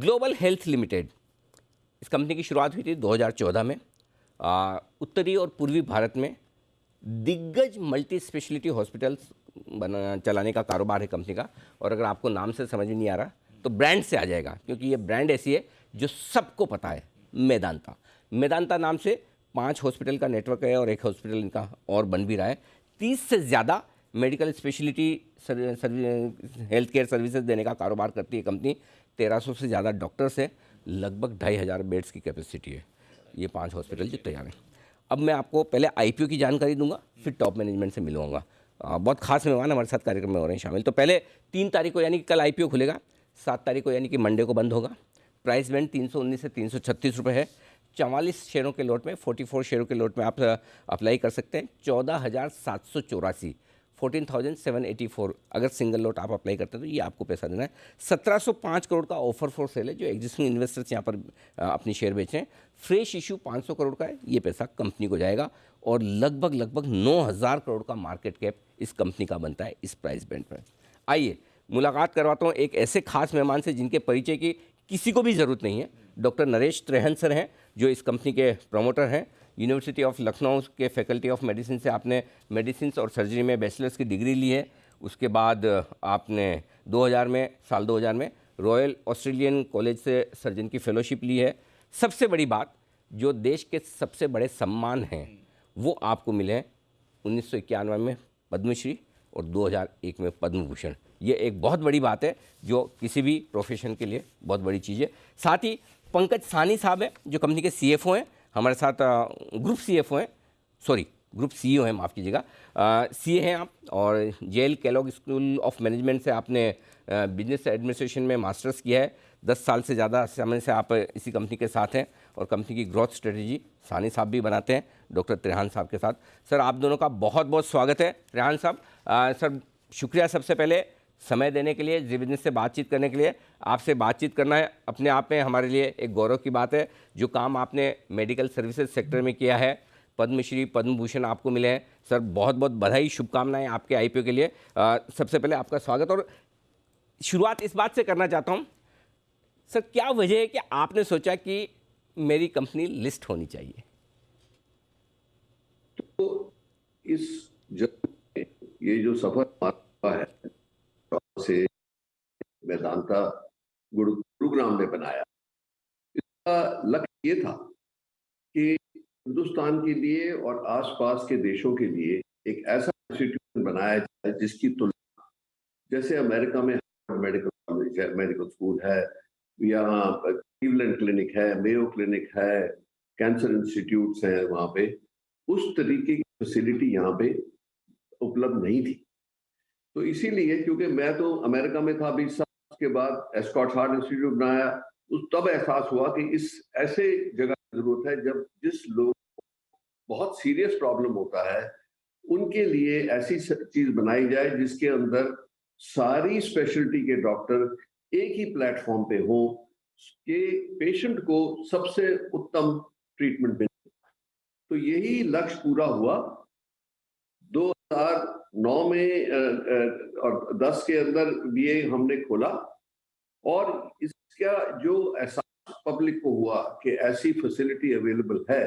Global health limited, इस company की शुरुआत हुई थी 2014 में। उत्तरी और पूर्वी भारत में दिग्गज मल्टी स्पेशलिटी हॉस्पिटल्स चलाने का कारोबार है कंपनी का। और अगर आपको नाम से समझ में नहीं आ रहा तो ब्रांड से आ जाएगा, क्योंकि ये ब्रांड ऐसी है जो सबको पता है, मेदांता। मेदांता नाम से 5 हॉस्पिटल का नेटवर्क है और एक हॉस्पिटल इनका और बन भी रहा है। 30 से ज़्यादा medical speciality health care services देने का कारोबार करती है कंपनी। 1300 से ज़्यादा डॉक्टर्स हैं, लगभग 2500 बेड्स की कैपेसिटी है ये 5 हॉस्पिटल जो तैयार हैं। अब मैं आपको पहले आईपीओ की जानकारी दूंगा, फिर टॉप मैनेजमेंट से मिलूंगा। बहुत खास मेहमान हमारे साथ कार्यक्रम में हो रहे हैं शामिल। तो पहले 3 तारीख को यानी कि कल आईपीओ खुलेगा, 7 तारीख को यानी कि मंडे को बंद होगा। प्राइस बैंड 319 से 336 रुपये है। 44 शेयरों के लॉट में, 44 शेयरों के लॉट में आप अप्लाई कर सकते हैं। 14,784, 14,784 अगर सिंगल लॉट आप अप्लाई करते हैं तो ये आपको पैसा देना है। 1705 करोड़ का ऑफर फॉर सेल है, जो एग्जिस्टिंग इन्वेस्टर्स यहाँ पर अपनी शेयर बेच रहे हैं। फ्रेश इशू 500 करोड़ का है, ये पैसा कंपनी को जाएगा। और लगभग 9,000 करोड़ का मार्केट कैप इस कंपनी का बनता है इस प्राइस बैंड पर। आइए मुलाकात करवाता हूँ एक ऐसे खास मेहमान से जिनके परिचय की किसी को भी ज़रूरत नहीं है। डॉक्टर नरेश त्रेहन सर हैं, जो इस कंपनी के प्रमोटर हैं। यूनिवर्सिटी ऑफ लखनऊ के फैकल्टी ऑफ मेडिसिन से आपने मेडिसिन और सर्जरी में बैचलर्स की डिग्री ली है। उसके बाद आपने 2000 में, साल 2000 में रॉयल ऑस्ट्रेलियन कॉलेज से सर्जन की फेलोशिप ली है। सबसे बड़ी बात, जो देश के सबसे बड़े सम्मान हैं वो आपको मिले हैं। 1991 में पद्मश्री और 2001 में पद्म भूषण। ये एक बहुत बड़ी बात है, जो किसी भी प्रोफेशन के लिए बहुत बड़ी चीज़ है। साथ ही पंकज सानी साहब हैं, जो कंपनी के सीएफओ हैं, हमारे साथ ग्रुप सीएफओ हैं, सॉरी ग्रुप सीईओ हैं, माफ़ कीजिएगा, सीए हैं आप। और जेल केलॉग स्कूल ऑफ मैनेजमेंट से आपने बिजनेस एडमिनिस्ट्रेशन में मास्टर्स किया है। 10 साल से ज़्यादा समय से आप इसी कंपनी के साथ हैं और कंपनी की ग्रोथ स्ट्रेटजी सानी साहब भी बनाते हैं डॉक्टर त्रेहान साहब के साथ। सर, आप दोनों का बहुत बहुत स्वागत है। त्रेहान साहब, सर शुक्रिया सबसे पहले समय देने के लिए, जी बिजनेस से बातचीत करने के लिए। आपसे बातचीत करना है अपने आप में हमारे लिए एक गौरव की बात है। जो काम आपने मेडिकल सर्विसेज सेक्टर में किया है, पद्मश्री पद्म भूषण आपको मिले हैं। सर बहुत बहुत बधाई, शुभकामनाएं आपके आईपीओ के लिए। सबसे पहले आपका स्वागत। और शुरुआत इस बात से करना चाहता हूं, सर क्या वजह है कि आपने सोचा कि मेरी कंपनी लिस्ट होनी चाहिए? तो इस ये जो सफर हमारा है से वेदांता गुरुग्राम में बनाया, इसका लक्ष्य ये था कि हिंदुस्तान के लिए और आसपास के देशों के लिए एक ऐसा इंस्टीट्यूशन बनाया जाए जिसकी तुलना, जैसे अमेरिका में मेडिकल कॉलेज है, मेडिकल स्कूल है, यहाँ क्लीवलैंड क्लिनिक है, मेयो क्लिनिक है, कैंसर इंस्टीट्यूट्स हैं, वहाँ पे उस तरीके की फैसिलिटी यहाँ पे उपलब्ध नहीं थी। तो इसीलिए, क्योंकि मैं तो अमेरिका में था 20 साल के बाद एस्कॉट हार्ट इंस्टीट्यूट बनाया, उस तब एहसास हुआ कि इस ऐसे जगह की जरूरत है जब जिस लोग बहुत सीरियस प्रॉब्लम होता है उनके लिए ऐसी चीज बनाई जाए जिसके अंदर सारी स्पेशलिटी के डॉक्टर एक ही प्लेटफॉर्म पे हो कि पेशेंट को सबसे उत्तम ट्रीटमेंट मिले। तो यही लक्ष्य पूरा हुआ। 2009 में और 10 के अंदर बीए हमने खोला और इसका जो एहसास पब्लिक को हुआ कि ऐसी फैसिलिटी अवेलेबल है,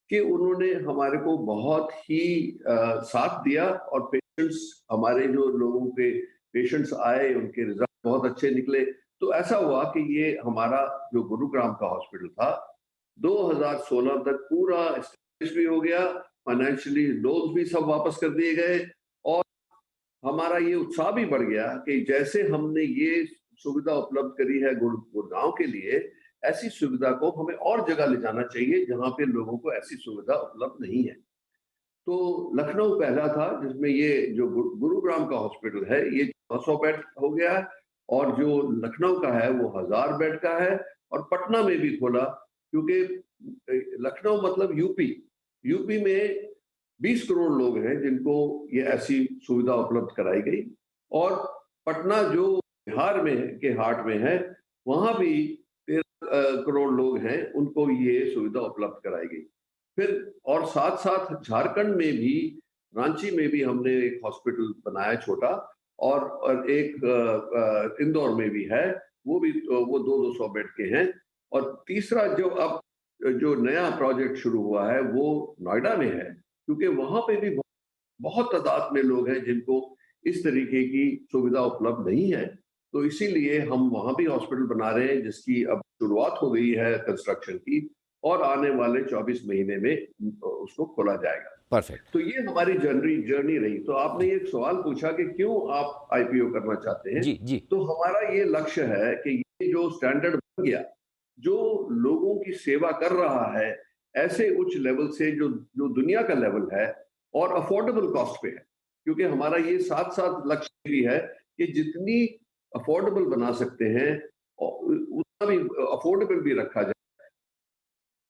कि उन्होंने हमारे को बहुत ही साथ दिया और पेशेंट्स, हमारे जो लोगों के पेशेंट्स आए उनके रिजल्ट बहुत अच्छे निकले। तो ऐसा हुआ कि ये हमारा जो गुरुग्राम का हॉस्पिटल था 2016 तक पूरा एस्टेब्लिश भी हो गया, फाइनेंशियली लोन्स भी सब वापस कर दिए गए और हमारा ये उत्साह भी बढ़ गया कि जैसे हमने ये सुविधा उपलब्ध करी है गुड़गांव के लिए, ऐसी सुविधा को हमें और जगह ले जाना चाहिए जहां पे लोगों को ऐसी सुविधा उपलब्ध नहीं है। तो लखनऊ पहला था जिसमें ये जो गुरुग्राम का हॉस्पिटल है ये 900 बेड हो गया है और जो लखनऊ का है वो 1000 बेड का है। और पटना में भी खोला, क्योंकि लखनऊ मतलब यूपी में 20 करोड़ लोग हैं जिनको ये ऐसी सुविधा उपलब्ध कराई गई। और पटना जो बिहार में के हार्ट में है, वहां भी 13 करोड़ लोग हैं, उनको ये सुविधा उपलब्ध कराई गई। फिर और साथ साथ झारखंड में भी, रांची में भी हमने एक हॉस्पिटल बनाया छोटा, और एक इंदौर में भी है, वो भी वो 200 बेड के हैं। और तीसरा जो नया प्रोजेक्ट शुरू हुआ है वो नोएडा में है, क्योंकि वहां पे भी बहुत तादाद में लोग हैं जिनको इस तरीके की सुविधा उपलब्ध नहीं है। तो इसीलिए हम वहां भी हॉस्पिटल बना रहे हैं, जिसकी अब शुरुआत हो गई है कंस्ट्रक्शन की, और आने वाले 24 महीने में उसको खोला जाएगा। परफेक्ट। तो ये हमारी जर्नी जर्नी रही। तो आपने एक सवाल पूछा कि क्यों आप आईपीओ करना चाहते हैं। जी, जी। तो हमारा ये लक्ष्य है कि ये जो स्टैंडर्ड बन गया, जो लोगों की सेवा कर रहा है ऐसे उच्च लेवल से, जो जो दुनिया का लेवल है और अफोर्डेबल कॉस्ट पे है, क्योंकि हमारा ये साथ साथ लक्ष्य भी है कि जितनी अफोर्डेबल बना सकते हैं और उतना भी अफोर्डेबल भी रखा जाए,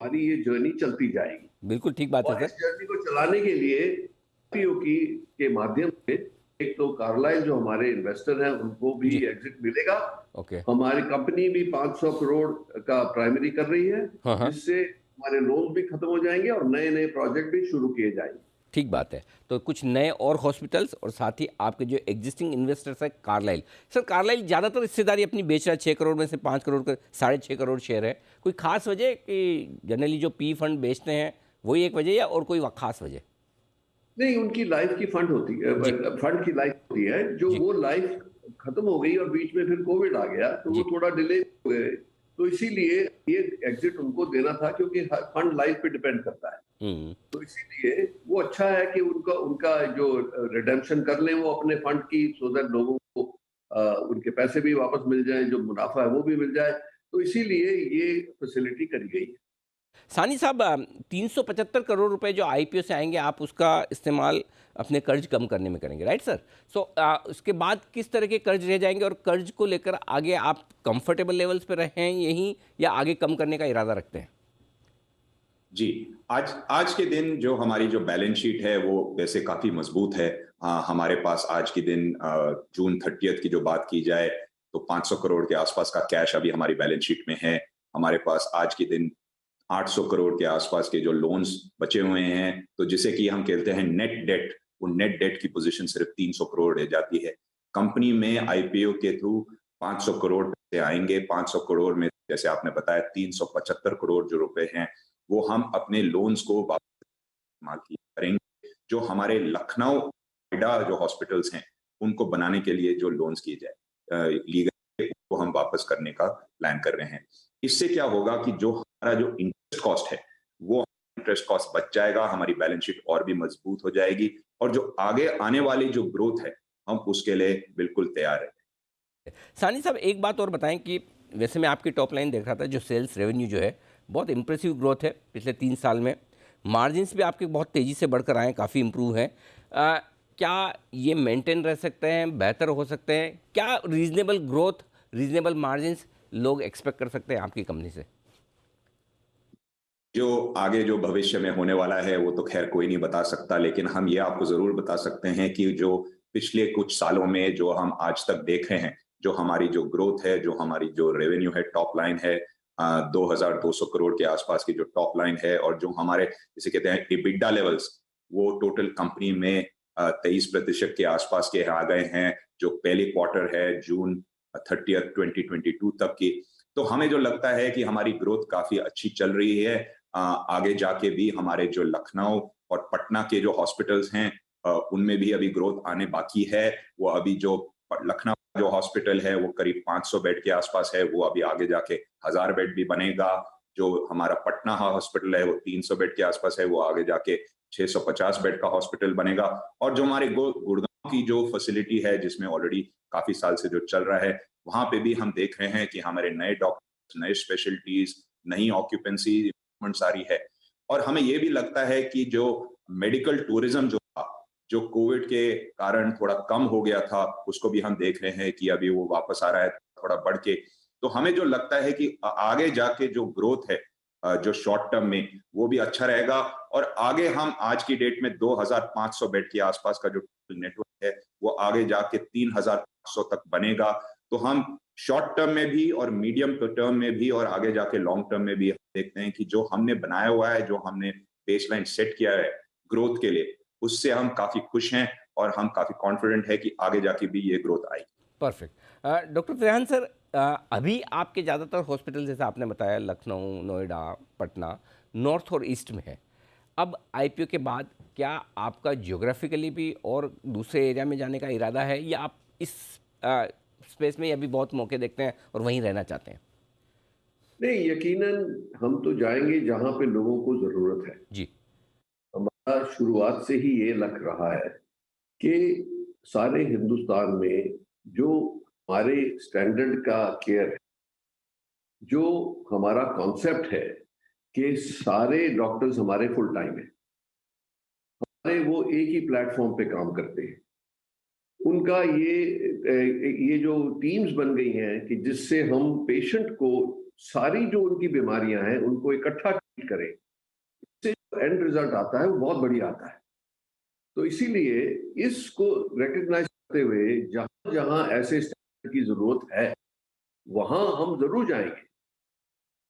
हमारी ये जर्नी चलती जाएगी। बिल्कुल ठीक बात है और सर। इस जर्नी को चलाने के लिए आईपीओ की के माध्यम से एक तो कार्लाइल जो हमारे इन्वेस्टर हैं उनको भी जी। एग्जिट मिलेगा। ओके। हमारी कंपनी भी 500 करोड़ का प्राइमरी कर रही है, हाँ, हाँ। जिससे हमारे लोन भी खत्म हो जाएंगे और नए नए प्रोजेक्ट भी शुरू किए जाएंगे। ठीक बात है। तो कुछ नए और हॉस्पिटल्स और साथ ही आपके जो एग्जिस्टिंग इन्वेस्टर्स है कार्लाइल। सर कार्लाइल ज़्यादातर हिस्सेदारी अपनी बेच रहा है, 6 करोड़ में से 5 करोड़ का 6.5 करोड़ शेयर है। कोई खास वजह कि जनरली जो पी फंड बेचते हैं वही एक वजह, या और कोई खास वजह? नहीं, उनकी लाइफ की फंड होती है, जी, फंड की लाइफ होती है, जो जी, वो लाइफ खत्म हो गई और बीच में फिर कोविड आ गया तो वो जी। थोड़ा डिले हो गए। तो इसीलिए ये एग्जिट उनको देना था, क्योंकि फंड लाइफ पे डिपेंड करता है। हुँ। तो इसीलिए वो अच्छा है कि उनका उनका जो रिडेम्पशन कर लें वो अपने फंड की, सो दैट लोगों को उनके पैसे भी वापस मिल जाए, जो मुनाफा है वो भी मिल जाए। तो इसीलिए ये फैसिलिटी करी गई है। सानी साहब, 375 करोड़ रुपए जो आईपीओ से आएंगे, आप उसका इस्तेमाल अपने कर्ज कम करने में करेंगे, राइट सर? सो उसके बाद किस तरह के कर्ज रह जाएंगे, और कर्ज को लेकर आगे आप कंफर्टेबल लेवल्स पे रहे हैं यहीं, या आगे कम करने का इरादा रखते हैं? जी, आज आज के दिन जो हमारी जो बैलेंस शीट है वो वैसे काफ़ी मज़बूत है। हमारे पास आज के दिन जून 30th की जो बात की जाए तो 500 करोड़ के आसपास का कैश अभी हमारी बैलेंस शीट में है। हमारे पास आज के दिन 800 करोड़ के आसपास के जो लोन्स बचे हुए हैं, तो जिसे कि हम कहते हैं नेट डेट, वो नेट डेट की पोज़ीशन सिर्फ़ 300 करोड़ रह जाती है। कंपनी में आईपीओ के थ्रू 500 करोड़ पैसे आएँगे। 500 करोड़ में जैसे आपने बताया 375 करोड़ जो रुपए हैं वो हम अपने लोन्स को वापस इस्तेमाल करेंगे। जो हमारे लखनऊ, नोएडा जो हॉस्पिटल्स हैं, उनको बनाने के लिए जो लोन्स ली गई वो हम वापस करने का प्लान कर रहे हैं। इससे क्या होगा कि जो हमारा जो इंटरेस्ट कॉस्ट है, वो इंटरेस्ट कॉस्ट बच जाएगा, हमारी बैलेंस शीट और भी मजबूत हो जाएगी और जो आगे आने वाली जो ग्रोथ है, हम उसके लिए बिल्कुल तैयार हैं। सानी साहब, एक बात और बताएं कि वैसे मैं आपकी टॉप लाइन देख रहा था, जो सेल्स रेवेन्यू जो है बहुत इंप्रेसिव ग्रोथ है पिछले 3 साल में। मार्जिन्स भी आपके बहुत तेज़ी से बढ़कर आए हैं, काफ़ी इम्प्रूव हैं। क्या ये मेंटेन रह सकते हैं, बेहतर हो सकते हैं? क्या रीजनेबल ग्रोथ, रीजनेबल मार्जिन्स लोग एक्सपेक्ट कर सकते हैं आपकी कंपनी से? जो आगे जो भविष्य में होने वाला है वो तो खैर कोई नहीं बता सकता, लेकिन हम ये आपको जरूर बता सकते हैं कि जो पिछले कुछ सालों में जो हम आज तक देख रहे हैं, जो हमारी जो ग्रोथ है, जो हमारी जो रेवेन्यू है, टॉप लाइन है, 2200 करोड़ के आसपास की जो टॉप लाइन है और जो हमारे जिसे कहते हैं इबिडा लेवल्स, वो टोटल कंपनी में 23% के आसपास के आ गए हैं, जो पहली क्वार्टर है जून 30th 2022 तक की। तो हमें जो लगता है कि हमारी ग्रोथ काफी अच्छी चल रही है। आगे जाके भी हमारे जो लखनऊ और पटना के जो हॉस्पिटल्स हैं, उनमें भी अभी ग्रोथ आने बाकी है। वो अभी जो लखनऊ जो हॉस्पिटल है वो करीब 500 बेड के आसपास है, वो अभी आगे जाके 1000 बेड भी बनेगा। जो हमारा पटना हॉस्पिटल है वो 300 बेड के आसपास है, वो आगे जाके 650 बेड का हॉस्पिटल बनेगा। और जो हमारे गुड़गांव की जो फैसिलिटी है जिसमें ऑलरेडी काफी साल से जो चल रहा है, वहां पे भी हम देख रहे हैं कि हमारे नए डॉक्टर्स, नए स्पेशलिटीज, नई ऑक्यूपेंसी सारी है। और हमें ये भी लगता है कि जो मेडिकल टूरिज्म जो था, जो कोविड के कारण थोड़ा कम हो गया था, उसको भी हम देख रहे हैं कि अभी वो वापस आ रहा है थोड़ा बढ़ के। तो हमें जो लगता है कि आगे जाके जो ग्रोथ है जो शॉर्ट टर्म में वो भी अच्छा रहेगा। और आगे हम आज की डेट में 2500 बेड के आसपास का जो नेटवर्क है वो आगे जाके 3500 तक बनेगा। तो हम शॉर्ट टर्म में भी और मीडियम टर्म में भी और आगे जाके लॉन्ग टर्म में भी देखते हैं कि जो हमने बनाया हुआ है, जो हमने बेसलाइन सेट किया है ग्रोथ के लिए, उससे हम काफी खुश हैं और हम काफी कॉन्फिडेंट है कि आगे जाके भी ये ग्रोथ आएगी। परफेक्ट। डॉक्टर त्रेहान सर, अभी आपके ज़्यादातर हॉस्पिटल जैसे आपने बताया लखनऊ, नोएडा, पटना, नॉर्थ और ईस्ट में है। अब आईपीओ के बाद क्या आपका ज्योग्राफिकली भी और दूसरे एरिया में जाने का इरादा है, या आप इस स्पेस में अभी बहुत मौके देखते हैं और वहीं रहना चाहते हैं? नहीं, यकीनन हम तो जाएंगे जहां पे लोगों को जरूरत है। जी। हमारा शुरुआत से ही ये लग रहा है कि सारे हिंदुस्तान में जो हमारे स्टैंडर्ड का केयर है, जो हमारा कॉन्सेप्ट है कि सारे डॉक्टर्स हमारे फुल टाइम है, हमारे वो एक ही प्लेटफॉर्म पे काम करते हैं, उनका ये जो टीम्स बन गई हैं कि जिससे हम पेशेंट को सारी जो उनकी बीमारियां हैं उनको इकट्ठा ट्रीट करें, इससे जो एंड रिजल्ट आता है वो बहुत बढ़िया आता है। तो इसीलिए इसको रिकग्नाइज करते हुए जहां जहां ऐसे स्टैंडर्ड की जरूरत है वहां हम जरूर जाएंगे,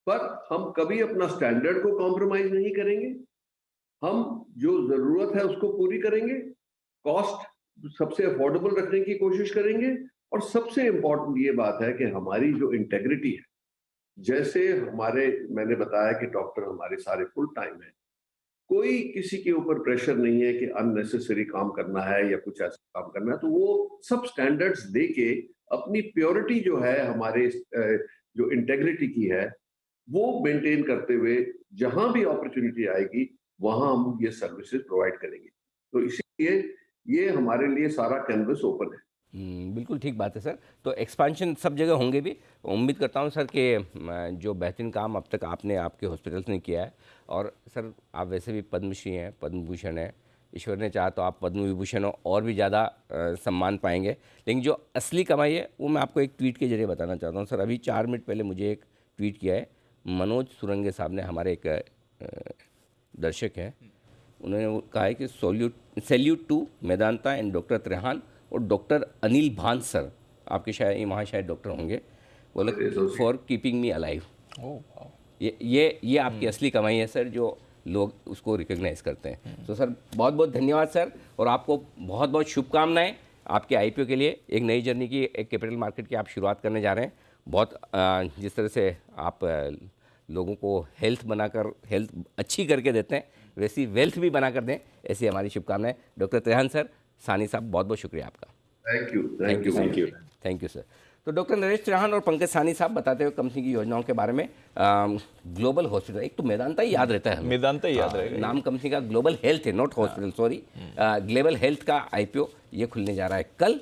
पर हम कभी अपना स्टैंडर्ड को कॉम्प्रोमाइज नहीं करेंगे। हम जो जरूरत है उसको पूरी करेंगे, कॉस्ट सबसे अफोर्डेबल रखने की कोशिश करेंगे, और सबसे इंपॉर्टेंट ये बात है कि हमारी जो इंटेग्रिटी है, जैसे मैंने बताया कि डॉक्टर हमारे सारे फुल टाइम है, कोई किसी के ऊपर प्रेशर नहीं है कि अननेसेसरी काम करना है या कुछ ऐसा काम करना है, तो वो सब स्टैंडर्ड्स देके अपनी प्योरिटी जो है हमारे जो इंटेग्रिटी की है वो मेंटेन करते हुए जहां भी अपॉर्चुनिटी आएगी वहां हम ये सर्विसेज प्रोवाइड करेंगे। तो इसीलिए ये हमारे लिए सारा कैनवस ओपन है। बिल्कुल ठीक बात है सर। तो एक्सपांशन सब जगह होंगे भी। उम्मीद करता हूँ सर कि जो बेहतरीन काम अब तक आपने आपके हॉस्पिटल्स ने किया है, और सर आप वैसे भी पद्मश्री हैं, पद्म भूषण है, ईश्वर ने चाहा तो आप पद्म विभूषण और भी ज़्यादा सम्मान पाएंगे। लेकिन जो असली कमाई है वो मैं आपको एक ट्वीट के जरिए बताना चाहता हूँ सर। अभी 4 मिनट पहले मुझे एक ट्वीट किया है मनोज सुरंगे साहब ने, हमारे एक दर्शक हैं। उन्होंने कहा है कि salute to Medanta and doctor Trehan और डॉक्टर अनिल भान सर, आपके शायद वहाँ शायद डॉक्टर होंगे, बोले फॉर कीपिंग मी अलाइव। ये आपकी असली कमाई है सर, जो लोग उसको रिकग्नाइज करते हैं। तो सर बहुत बहुत धन्यवाद सर, और आपको बहुत बहुत शुभकामनाएं आपके आईपीओ के लिए। एक नई जर्नी की, एक कैपिटल मार्केट की आप शुरुआत करने जा रहे हैं। बहुत जिस तरह से आप लोगों को हेल्थ अच्छी करके देते हैं, वैसी वेल्थ भी बना कर दें, ऐसी हमारी शुभकामनाएं। डॉक्टर त्रेहान सर, सानी साहब, बहुत बहुत शुक्रिया आपका। Thank you sir. तो डॉक्टर नरेश त्रेहान और पंकज सानी साहब बताते हुए कंपनी की योजनाओं के बारे में। ग्लोबल हॉस्पिटल, एक तो मेदांता ही याद रहता है हमें, मेदांता ही याद रहेगा। नाम कंपनी का ग्लोबल हेल्थ है, not hospital, sorry. Global health का आईपीओ ये खुलने जा रहा है कल,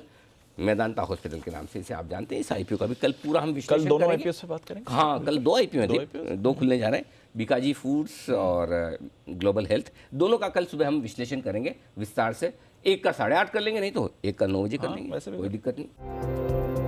मेदांता हॉस्पिटल के नाम से, इसे आप जानते हैं। इस आईपीओ का भी कल पूरा हम विश्लेषण कल दोनों करेंगे। आईपीओ से बात करेंगे। हाँ, कल 2 आईपीओ हैं, 2 खुलने जा रहे हैं, बीकाजी फूड्स और ग्लोबल हेल्थ। दोनों का कल सुबह हम विश्लेषण करेंगे विस्तार से। एक का 8:30 कर लेंगे, नहीं तो एक का 9 बजे कर लेंगे, कोई दिक्कत नहीं।